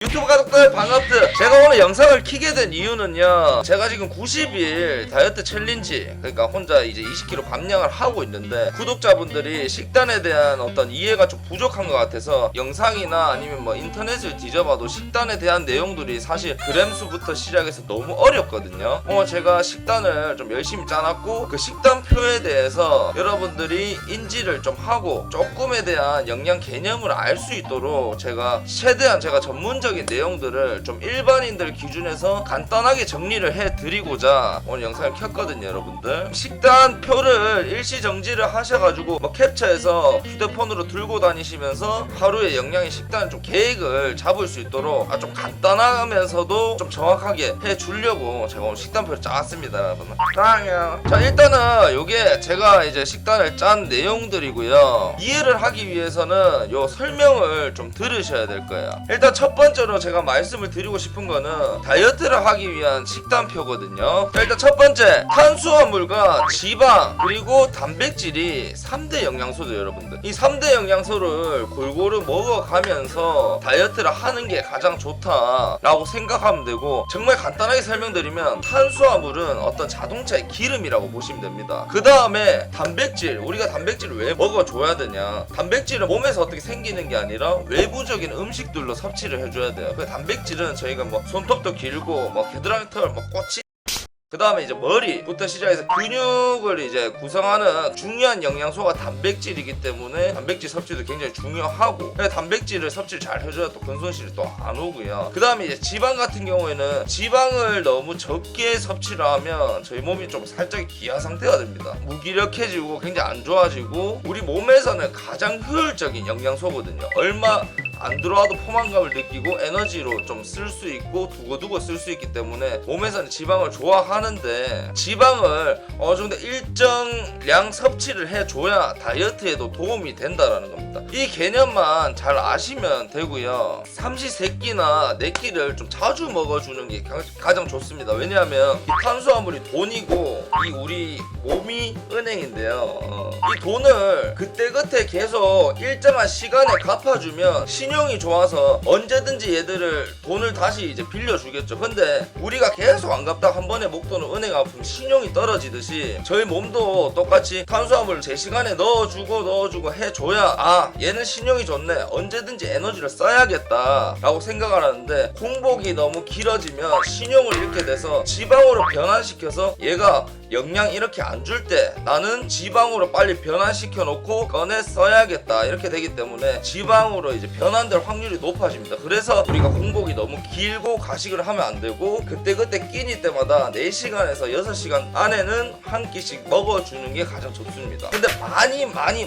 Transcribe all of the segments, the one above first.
유튜브 가족들 반갑습니다. 제가 오늘 영상을 키게 된 이유는요, 제가 지금 90일 다이어트 챌린지, 그러니까 혼자 이제 20kg 감량을 하고 있는데 구독자분들이 식단에 대한 어떤 이해가 좀 부족한 것 같아서 영상이나 아니면 뭐 인터넷을 뒤져봐도 식단에 대한 내용들이 사실 그램수부터 시작해서 너무 어렵거든요. 제가 식단을 좀 열심히 짜놨고 그 식단표에 대해서 여러분들이 인지를 좀 하고 조금에 대한 영양 개념을 알 수 있도록 최대한 제가 전문적인 내용들을 좀 일반인들 기준에서 간단하게 정리를 해드리고자 오늘 영상을 켰거든요. 여러분들 식단표를 일시정지를 하셔가지고 뭐 캡처해서 휴대폰으로 들고 다니시면서 하루에 영양의 식단 좀 계획을 잡을 수 있도록 좀 간단하면서도 좀 정확하게 해주려고 제가 오늘 식단표를 짰습니다. 여러분 사랑해요. 자, 일단은 요게 제가 이제 식단을 짠 내용들이고요. 이해를 하기 위해서는 요 설명을 좀 들으셔야 될 거예요. 일단 첫 번째로 제가 말씀을 드리고 싶은 거는 다이어트를 하기 위한 식단표거든요. 자, 일단 첫 번째, 탄수화물과 지방 그리고 단백질이 3대 영양소죠. 여러분들 이 3대 영양소를 골고루 먹어가면서 다이어트를 하는 게 가장 좋다라고 생각하면 되고, 정말 간단하게 설명드리면 탄수화물은 어떤 자동차의 기름이라고 보시면 됩니다. 그 다음에 단백질, 우리가 단백질을 왜 먹어줘야 되냐, 단백질은 몸에서 어떻게 생기는 게 아니라 외부적인 음식들로 섭취를 해줘야 돼요. 그 단백질은 저희가 뭐 손톱도 길고 뭐 겨드랑이 털, 뭐 꼬치, 그 다음에 이제 머리부터 시작해서 근육을 이제 구성하는 중요한 영양소가 단백질이기 때문에 단백질 섭취도 굉장히 중요하고, 단백질을 섭취를 잘 해줘야 또 근손실이 또 안 오고요. 그 다음에 이제 지방 같은 경우에는 지방을 너무 적게 섭취를 하면 저희 몸이 좀 살짝 기아 상태가 됩니다. 무기력해지고 굉장히 안 좋아지고, 우리 몸에서는 가장 효율적인 영양소거든요. 얼마 안 들어와도 포만감을 느끼고 에너지로 좀 쓸 수 있고 두고두고 쓸 수 있기 때문에 몸에서는 지방을 좋아하는데, 지방을 어느 정도 일정량 섭취를 해줘야 다이어트에도 도움이 된다라는 겁니다. 이 개념만 잘 아시면 되고요. 삼시세끼나 네끼를 좀 자주 먹어주는 게 가장 좋습니다. 왜냐하면 이 탄수화물이 돈이고 이 우리 몸이 은행인데요. 이 돈을 그때그때 계속 일정한 시간에 갚아주면 신용이 좋아서 언제든지 얘들을 돈을 다시 이제 빌려주겠죠. 근데 우리가 계속 안 갚다가 한 번에 목돈을 은행 아프면 신용이 떨어지듯이 저희 몸도 똑같이 탄수화물을 제 시간에 넣어주고 해줘야 얘는 신용이 좋네, 언제든지 에너지를 써야겠다 라고 생각을 하는데, 공복이 너무 길어지면 신용을 잃게 돼서 지방으로 변환시켜서 얘가 영양 이렇게 안 줄 때 나는 지방으로 빨리 변환시켜 놓고 꺼내 써야겠다 이렇게 되기 때문에 지방으로 이제 변환될 확률이 높아집니다. 그래서 우리가 공복이 너무 길고 가식을 하면 안 되고, 그때그때 끼니 때마다 4시간에서 6시간 안에는 한 끼씩 먹어주는 게 가장 좋습니다. 근데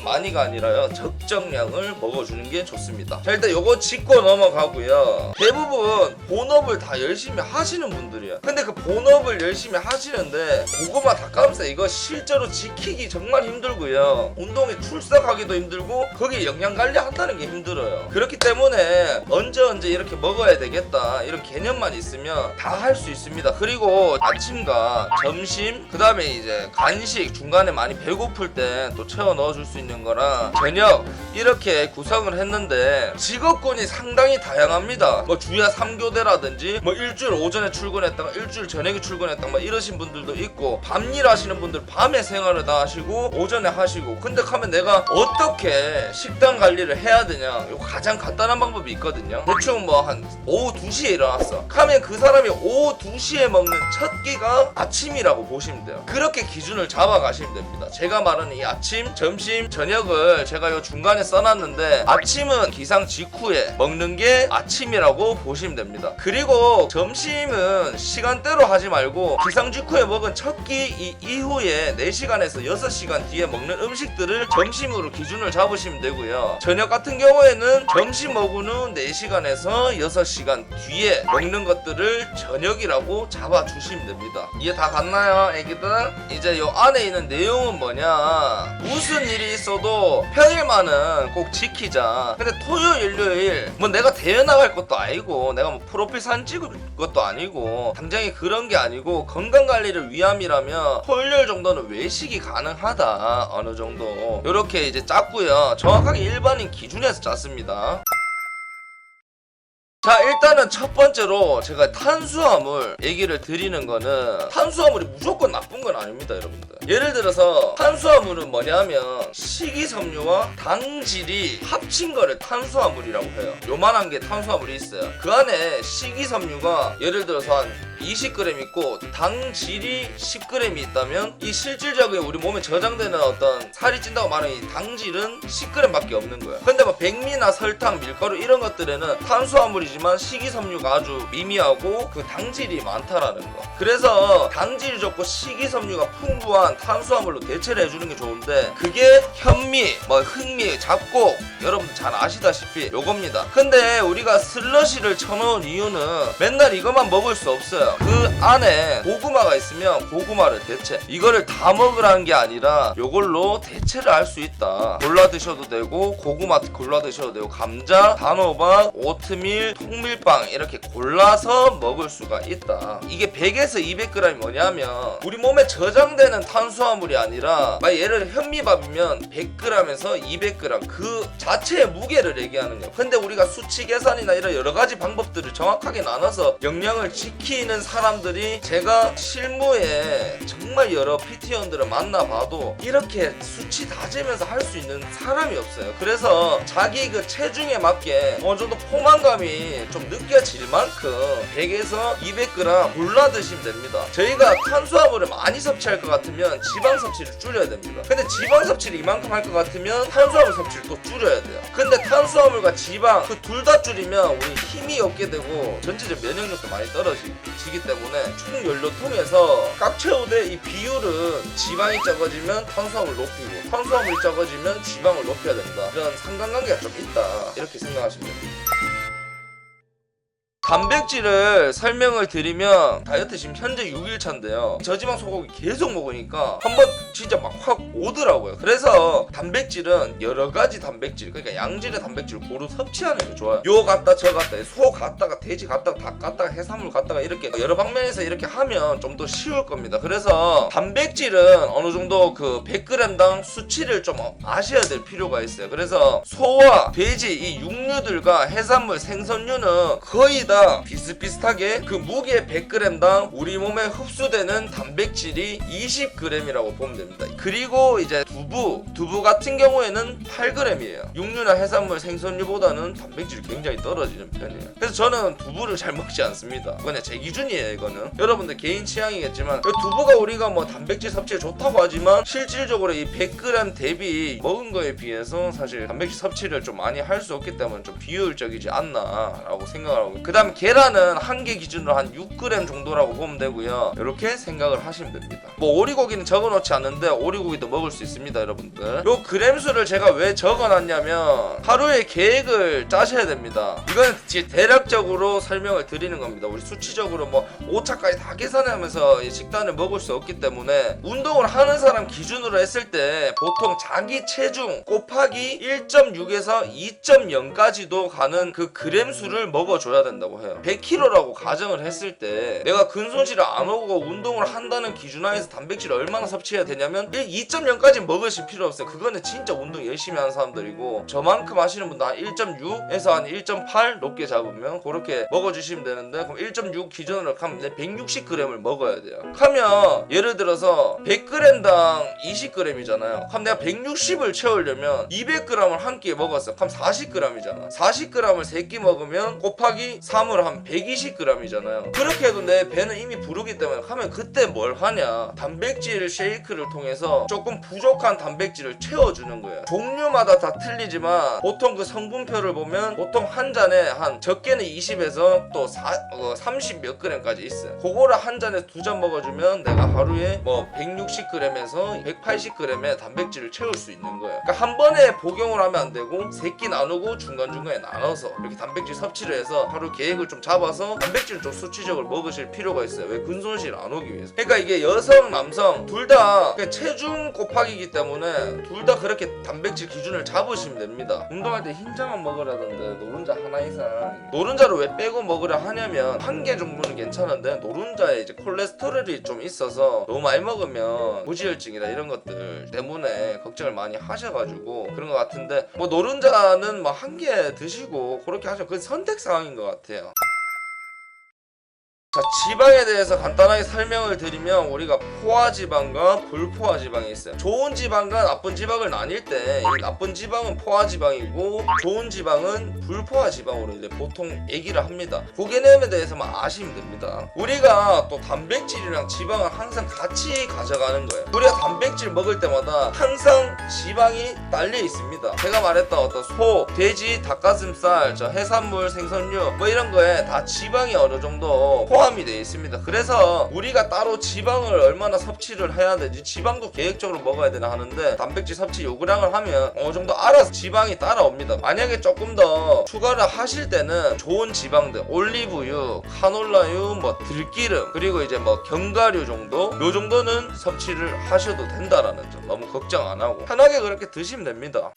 많이가 아니라요, 적정량을 먹어주는 게 좋습니다. 자, 일단 요거 짚고 넘어가고요. 대부분 본업을 다 열심히 하시는 분들이야. 근데 그 본업을 열심히 하시는데 고구마 닭가슴살 이거 실제로 지키기 정말 힘들고요. 운동에 출석하기도 힘들고 거기에 영양관리 한다는 게 힘들어요. 그렇기 때문에 언제 이렇게 먹어야 되겠다 이런 개념만 있으면 다 할 수 있습니다. 그리고 아침과 점심, 그 다음에 이제 간식, 중간에 많이 배고플 때 또 채워 넣어줄 수 있는 거랑 저녁, 이렇게 구성을 했는데 직업군이 상당히 다양합니다. 뭐 주야 3교대라든지 뭐 일주일 오전에 출근했다가 일주일 저녁에 출근했다가 뭐 이러신 분들도 있고, 밤일 하시는 분들 밤에 생활을 다 하시고 오전에 하시고. 근데 하면 내가 어떻게 식단 관리를 해야 되냐, 이거 가장 간단한 방법이 있거든요. 대충 뭐 한 오후 2시에 일어났어 하면 그 사람이 오후 2시에 먹는 첫 끼가 아침이라고 보시면 돼요. 그렇게 기준을 잡아 가시면 됩니다. 제가 말하는 이 아침, 점심, 저녁을 제가 요 중간에 써놨는데, 아침은 기상 직후에 먹는 게 아침이라고 보시면 됩니다. 그리고 점심은 시간대로 하지 말고 기상 직후에 먹은 첫 끼 이후에 4시간에서 6시간 뒤에 먹는 음식들을 점심으로 기준을 잡으시면 되고요. 저녁 같은 경우에는 점심 먹은 후 4시간에서 6시간 뒤에 먹는 것들을 저녁이라고 잡아주시면 됩니다. 이해 다 갔나요, 애기들? 이제 요 안에 있는 내용은 뭐냐, 무슨 일이 있어도 평일만은 꼭 지키자. 근데 토요일, 일요일 뭐 내가 대회 나갈 것도 아니고 내가 뭐 프로필 사진 찍을 것도 아니고 당장에 그런 게 아니고, 건강관리를 위함이라면 토요일 정도는 외식이 가능하다. 어느 정도 요렇게 이제 짰고요. 정확하게 일반인 기준에서 짰습니다. 자, 일단은 첫 번째로 제가 탄수화물 얘기를 드리는 거는 탄수화물이 무조건 나쁜 건 아닙니다, 여러분들. 예를 들어서 탄수화물은 뭐냐면 식이섬유와 당질이 합친 거를 탄수화물이라고 해요. 요만한 게 탄수화물이 있어요. 그 안에 식이섬유가 예를 들어서 한 20g 있고 당질이 10g이 있다면 이 실질적인 우리 몸에 저장되는 어떤 살이 찐다고 말하는 이 당질은 10g밖에 없는 거예요. 근데 뭐 백미나 설탕, 밀가루 이런 것들에는 탄수화물이지만 식이섬유가 아주 미미하고 그 당질이 많다라는 거. 그래서 당질이 적고 식이섬유가 풍부한 탄수화물로 대체를 해주는 게 좋은데 그게 현미, 뭐 흑미, 잡곡 여러분들 잘 아시다시피 요겁니다. 근데 우리가 슬러시를 쳐놓은 이유는 맨날 이것만 먹을 수 없어요. 그 안에 고구마가 있으면 고구마를 대체, 이거를 다 먹으라는 게 아니라 요걸로 대체를 할 수 있다. 골라 드셔도 되고 고구마 골라 드셔도 되고 감자, 단호박, 오트밀, 통밀빵 이렇게 골라서 먹을 수가 있다. 이게 100에서 200g이 뭐냐면 우리 몸에 저장되는 탄수화물이 아니라 예를 들어 현미밥이면 100g에서 200g 그 자체의 무게를 얘기하는 거예요. 근데 우리가 수치 계산이나 이런 여러 가지 방법들을 정확하게 나눠서 영양을 지키는 사람들이 제가 실무에 정말 여러 PT원들을 만나봐도 이렇게 수치 다 재면서 할 수 있는 사람이 없어요. 그래서 자기 그 체중에 맞게 어느 정도 포만감이 좀 느껴질 만큼 100에서 200g 골라 드시면 됩니다. 저희가 탄수화물을 많이 섭취할 것 같으면 지방 섭취를 줄여야 됩니다. 근데 지방 섭취를 이만큼 할 것 같으면 탄수화물 섭취를 또 줄여야 돼요. 근데 탄수화물과 지방 그 둘 다 줄이면 우리 힘이 없게 되고 전체적 면역력도 많이 떨어지기 때문에 총 연료통에서 꽉 채우되 이 비율은 지방이 적어지면 탄수화물 높이고 탄수화물이 적어지면 지방을 높여야 된다. 이런 상관관계가 좀 있다. 이렇게 생각하시면 됩니다. 단백질을 설명을 드리면 다이어트 지금 현재 6일차인데요 저지방 소고기 계속 먹으니까 한번 진짜 막 확 오더라고요. 그래서 단백질은 여러가지 단백질, 그러니까 양질의 단백질을 고루 섭취하는 게 좋아요. 요 갔다 저 갔다 소 갔다가 돼지 갔다가 닭 갔다가 해산물 갔다가 이렇게 여러 방면에서 이렇게 하면 좀 더 쉬울 겁니다. 그래서 단백질은 어느 정도 그 100g당 수치를 좀 아셔야 될 필요가 있어요. 그래서 소와 돼지 이 육류들과 해산물, 생선류는 거의 다 비슷비슷하게 그 무게 100g당 우리 몸에 흡수되는 단백질이 20g이라고 보면 됩니다. 그리고 이제 두부 같은 경우에는 8g이에요. 육류나 해산물, 생선류보다는 단백질이 굉장히 떨어지는 편이에요. 그래서 저는 두부를 잘 먹지 않습니다. 그냥 제 기준이에요. 이거는 여러분들 개인 취향이겠지만 두부가 우리가 뭐 단백질 섭취에 좋다고 하지만 실질적으로 이 100g 대비 먹은 거에 비해서 사실 단백질 섭취를 좀 많이 할 수 없기 때문에 좀 비효율적이지 않나 라고 생각을 하고, 그 다음 계란은 한 개 기준으로 한 6g 정도라고 보면 되고요. 이렇게 생각을 하시면 됩니다. 뭐 오리고기는 적어놓지 않는데 오리고기도 먹을 수 있습니다. 여러분들 요 그램 수를 제가 왜 적어놨냐면 하루에 계획을 짜셔야 됩니다. 이건 대략적으로 설명을 드리는 겁니다. 우리 수치적으로 뭐 오차까지 다 계산하면서 식단을 먹을 수 없기 때문에 운동을 하는 사람 기준으로 했을 때 보통 자기 체중 곱하기 1.6에서 2.0까지도 가는 그 그램 수를 먹어줘야 된다고 해요. 100kg라고 가정을 했을 때 내가 근손실을 안 오고 운동을 한다는 기준 하에서 단백질을 얼마나 섭취해야 되냐면 2.0까지 먹으실 필요 없어요. 그거는 진짜 운동 열심히 하는 사람들이고 저만큼 하시는 분도 한 1.6에서 한 1.8 높게 잡으면 그렇게 먹어주시면 되는데, 그럼 1.6 기준으로 하면 160g을 먹어야 돼요. 하면 예를 들어서 100g당 20g이잖아요. 그럼 내가 160을 채우려면 200g을 한 끼에 먹었어. 그럼 40g이잖아. 40g을 3끼 먹으면 곱하기 3으로 하면 120g이잖아요. 그렇게 해도 내 배는 이미 부르기 때문에 하면 그때 뭘 하냐, 단백질 쉐이크를 통해서 조금 부족한 단백질을 채워주는 거예요. 종류마다 다 틀리지만 보통 그 성분표를 보면 보통 한 잔에 한 적게는 20에서 또 30 몇 g까지 있어요. 그거를 한 잔에 2잔 먹어주면 내가 하루에 뭐 160g에서 180g의 단백질을 채울 수 있는 거예요. 그러니까 한 번에 복용을 하면 안 되고 3끼 나누고 중간중간에 나눠서 이렇게 단백질 섭취를 해서 하루 계획을 좀 잡아서 단백질을 좀 수치적으로 먹으실 필요가 있어요. 왜? 근손실 안 오기 위해서. 그러니까 이게 여성 남성 둘 다 체중 곱하기이기 때문에 둘 다 그렇게 단백질 기준을 잡으시면 됩니다. 운동할 때 흰자만 먹으라던데 노른자 하나 이상, 노른자를 왜 빼고 먹으라 하냐면 한 개 정도는 괜찮은데 노른자에 이제 콜레스테롤이 좀 있어서 너무 많이 먹으면 무지혈증이나 이런 것들 때문에 걱정을 많이 하셔가지고 그런 것 같은데, 뭐 노른자는 뭐 한 개 드시고 그렇게 하시면 그건 선택 사항인 것 같아요. 자, 지방에 대해서 간단하게 설명을 드리면 우리가 포화지방과 불포화지방이 있어요. 좋은 지방과 나쁜 지방을 나뉠 때 이 나쁜 지방은 포화지방이고 좋은 지방은 불포화지방으로 이제 보통 얘기를 합니다. 그 개념에 대해서만 아시면 됩니다. 우리가 또 단백질이랑 지방을 항상 같이 가져가는 거예요. 우리가 단백질 먹을 때마다 항상 지방이 딸려 있습니다. 제가 말했던 어떤 소, 돼지, 닭가슴살, 저 해산물, 생선류 뭐 이런 거에 다 지방이 어느 정도 포함이 되어 있습니다. 그래서 우리가 따로 지방을 얼마나 섭취를 해야 되지, 지방도 계획적으로 먹어야 되나 하는데 단백질 섭취 요구량을 하면 어느 정도 알아서 지방이 따라옵니다. 만약에 조금 더 추가를 하실 때는 좋은 지방들, 올리브유, 카놀라유, 뭐 들기름, 그리고 이제 뭐 견과류 정도, 요 정도는 섭취를 하셔도 된다라는 점 너무 걱정 안 하고 편하게 그렇게 드시면 됩니다.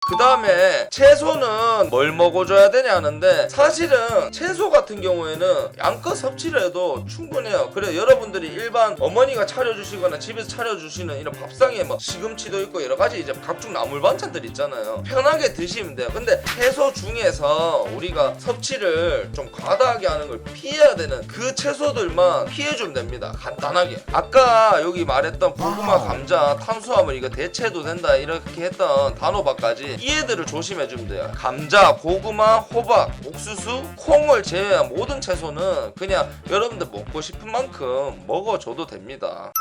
그 다음에 채소는 뭘 먹어줘야 되냐 하는데, 사실은 채소 같은 경우에는 양껏 섭취를 해도 충분해요. 그래 여러분들이 일반 어머니가 차려주시거나 집에서 차려주시는 이런 밥상에 뭐 시금치도 있고 여러가지 이제 각종 나물 반찬들 있잖아요. 편하게 드시면 돼요. 근데 채소 중에서 우리가 섭취를 좀 과다하게 하는 걸 피해야 되는 그 채소들만 피해주면 됩니다. 간단하게 아까 여기 말했던 고구마, 감자, 탄수화물 이거 대체도 된다 이렇게 했던 단호박까지 이 애들을 조심해주면 돼요. 감자, 고구마, 호박, 옥수수, 콩을 제외한 모든 채소는 그냥 여러분들 먹고 싶은 만큼 먹어줘도 됩니다.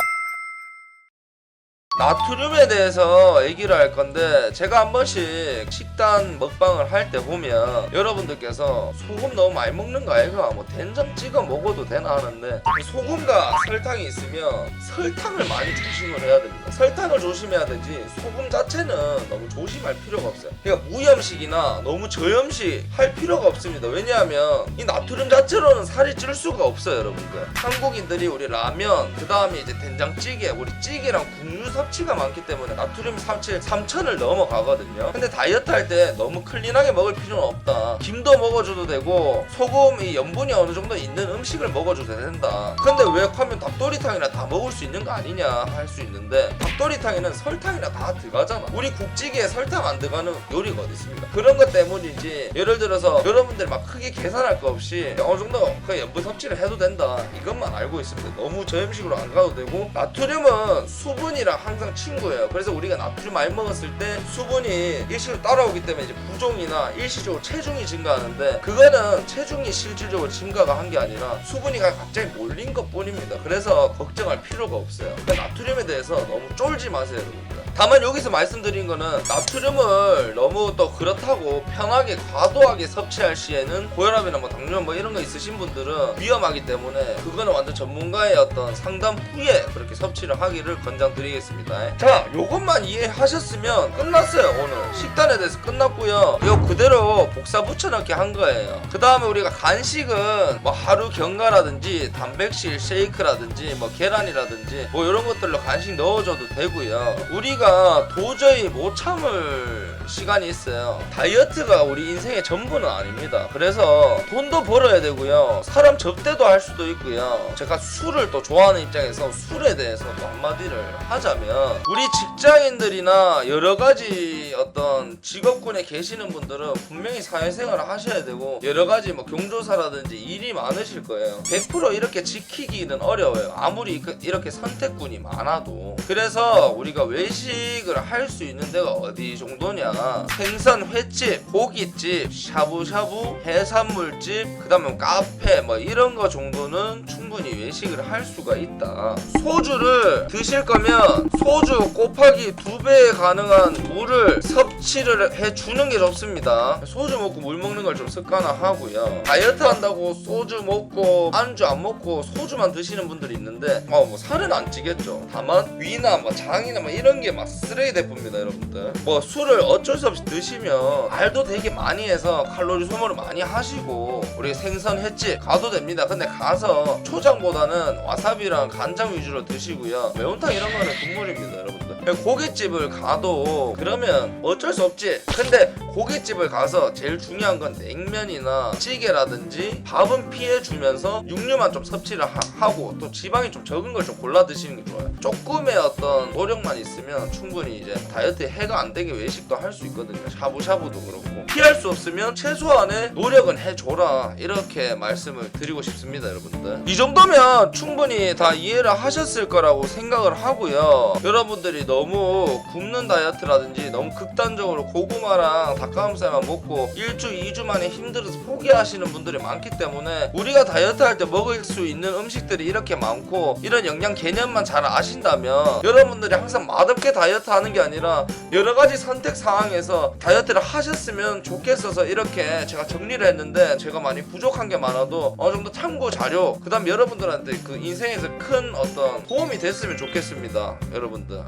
나트륨에 대해서 얘기를 할 건데, 제가 한 번씩 식단 먹방을 할 때 보면 여러분들께서 소금 너무 많이 먹는 거 아이가? 뭐 된장 찍어 먹어도 되나 하는데, 소금과 설탕이 있으면 설탕을 많이 조심을 해야 됩니다. 설탕을 조심해야 되지 소금 자체는 너무 조심할 필요가 없어요. 그러니까 무염식이나 너무 저염식 할 필요가 없습니다. 왜냐하면 이 나트륨 자체로는 살이 찔 수가 없어요. 여러분들 한국인들이 우리 라면, 그 다음에 이제 된장찌개, 우리 찌개랑 국물 섭취가 많기 때문에 나트륨 섭취 3000을 넘어가거든요. 근데 다이어트 할 때 너무 클린하게 먹을 필요는 없다. 김도 먹어줘도 되고 소금이 염분이 어느 정도 있는 음식을 먹어줘도 된다. 근데 왜 하면 닭도리탕이나 다 먹을 수 있는 거 아니냐 할 수 있는데, 닭도리탕에는 설탕이나 다 들어가잖아. 우리 국찌개에 설탕 안 들어가는 요리가 어디 있습니까? 그런 것 때문이지, 예를 들어서 여러분들 막 크게 계산할 거 없이 어느 정도 그 염분 섭취를 해도 된다 이것만 알고 있습니다. 너무 저염식으로 안 가도 되고, 나트륨은 수분이랑 항상 친구예요. 그래서 우리가 나트륨 많이 먹었을 때 수분이 일시적으로 따라오기 때문에 이제 부종이나 일시적으로 체중이 증가하는데, 그거는 체중이 실질적으로 증가가 한 게 아니라 수분이 갑자기 몰린 것 뿐입니다. 그래서 걱정할 필요가 없어요. 그러니까 나트륨에 대해서 너무 쫄지 마세요, 여러분들. 다만 여기서 말씀드린 거는 나트륨을 너무 또 그렇다고 편하게 과도하게 섭취할 시에는 고혈압이나 뭐 당뇨 뭐 이런 거 있으신 분들은 위험하기 때문에 그거는 완전 전문가의 어떤 상담 후에 그렇게 섭취를 하기를 권장드리겠습니다. 자, 요것만 이해하셨으면 끝났어요. 오늘 식단에 대해서 끝났고요. 이거 그대로 복사 붙여넣기 한 거예요. 그 다음에 우리가 간식은 뭐 하루 견과라든지 단백질 쉐이크라든지 뭐 계란이라든지 뭐 이런 것들로 간식 넣어줘도 되고요. 우리가 도저히 못 참을 시간이 있어요. 다이어트가 우리 인생의 전부는 아닙니다. 그래서 돈도 벌어야 되고요. 사람 접대도 할 수도 있고요. 제가 술을 또 좋아하는 입장에서 술에 대해서 또 한마디를 하자면, 우리 직장인들이나 여러가지 어떤 직업군에 계시는 분들은 분명히 사회생활을 하셔야 되고 여러가지 뭐 경조사라든지 일이 많으실 거예요. 100% 이렇게 지키기는 어려워요. 아무리 이렇게 선택군이 많아도. 그래서 우리가 외식을 할 수 있는 데가 어디 정도냐, 생선 횟집, 고깃집, 샤브샤브, 해산물집, 그 다음에 카페 뭐 이런 거 정도는 충분히 외식을 할 수가 있다. 소주를 드실 거면 소주 곱하기 2배 가능한 물을 섭취를 해주는 게 좋습니다. 소주 먹고 물 먹는 걸 좀 습관화하고요. 다이어트 한다고 소주 먹고 안주 안 먹고 소주만 드시는 분들이 있는데 뭐 살은 안 찌겠죠. 다만 위나 뭐 장이나 뭐 이런 게 막 쓰레기 대부입니다. 여러분들 뭐 술을 어쩔 수 없이 드시면 알도 되게 많이 해서 칼로리 소모를 많이 하시고 우리 생선 횟집 가도 됩니다. 근데 가서 초장보다는 와사비랑 간장 위주로 드시고요. 매운탕 이런 거는 국물입니다. 여러분들 고깃집을 가도 그러면 어쩔 수 없지. 근데 고깃집을 가서 제일 중요한 건 냉면이나 찌개라든지 밥은 피해주면서 육류만 좀 섭취를 하고 또 지방이 좀 적은 걸 좀 골라 드시는 게 좋아요. 조금의 어떤 노력만 있으면 충분히 이제 다이어트에 해가 안 되게 외식도 할 수 있거든요. 샤브샤브도 그렇고. 피할 수 없으면 최소한의 노력은 해줘라, 이렇게 말씀을 드리고 싶습니다, 여러분들. 이 정도면 충분히 다 이해를 하셨을 거라고 생각을 하고요. 여러분들이 너무 굶는 다이어트라든지 너무 극단적으로 고구마랑 닭가슴살만 먹고 1주 2주 만에 힘들어서 포기하시는 분들이 많기 때문에, 우리가 다이어트 할 때 먹을 수 있는 음식들이 이렇게 많고 이런 영양 개념만 잘 아신다면 여러분들이 항상 맛없게 다이어트 하는 게 아니라 여러 가지 선택 상황에서 다이어트를 하셨으면 좋겠어서 이렇게 제가 정리를 했는데, 제가 많이 부족한 게 많아도 어느 정도 참고 자료, 그 다음 여러분들한테 그 인생에서 큰 어떤 도움이 됐으면 좋겠습니다. 여러분들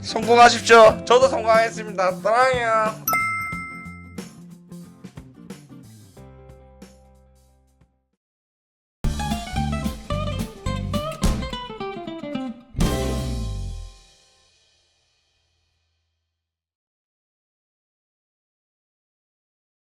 성공하십시오. 저도 성공하겠습니다. 사랑해요.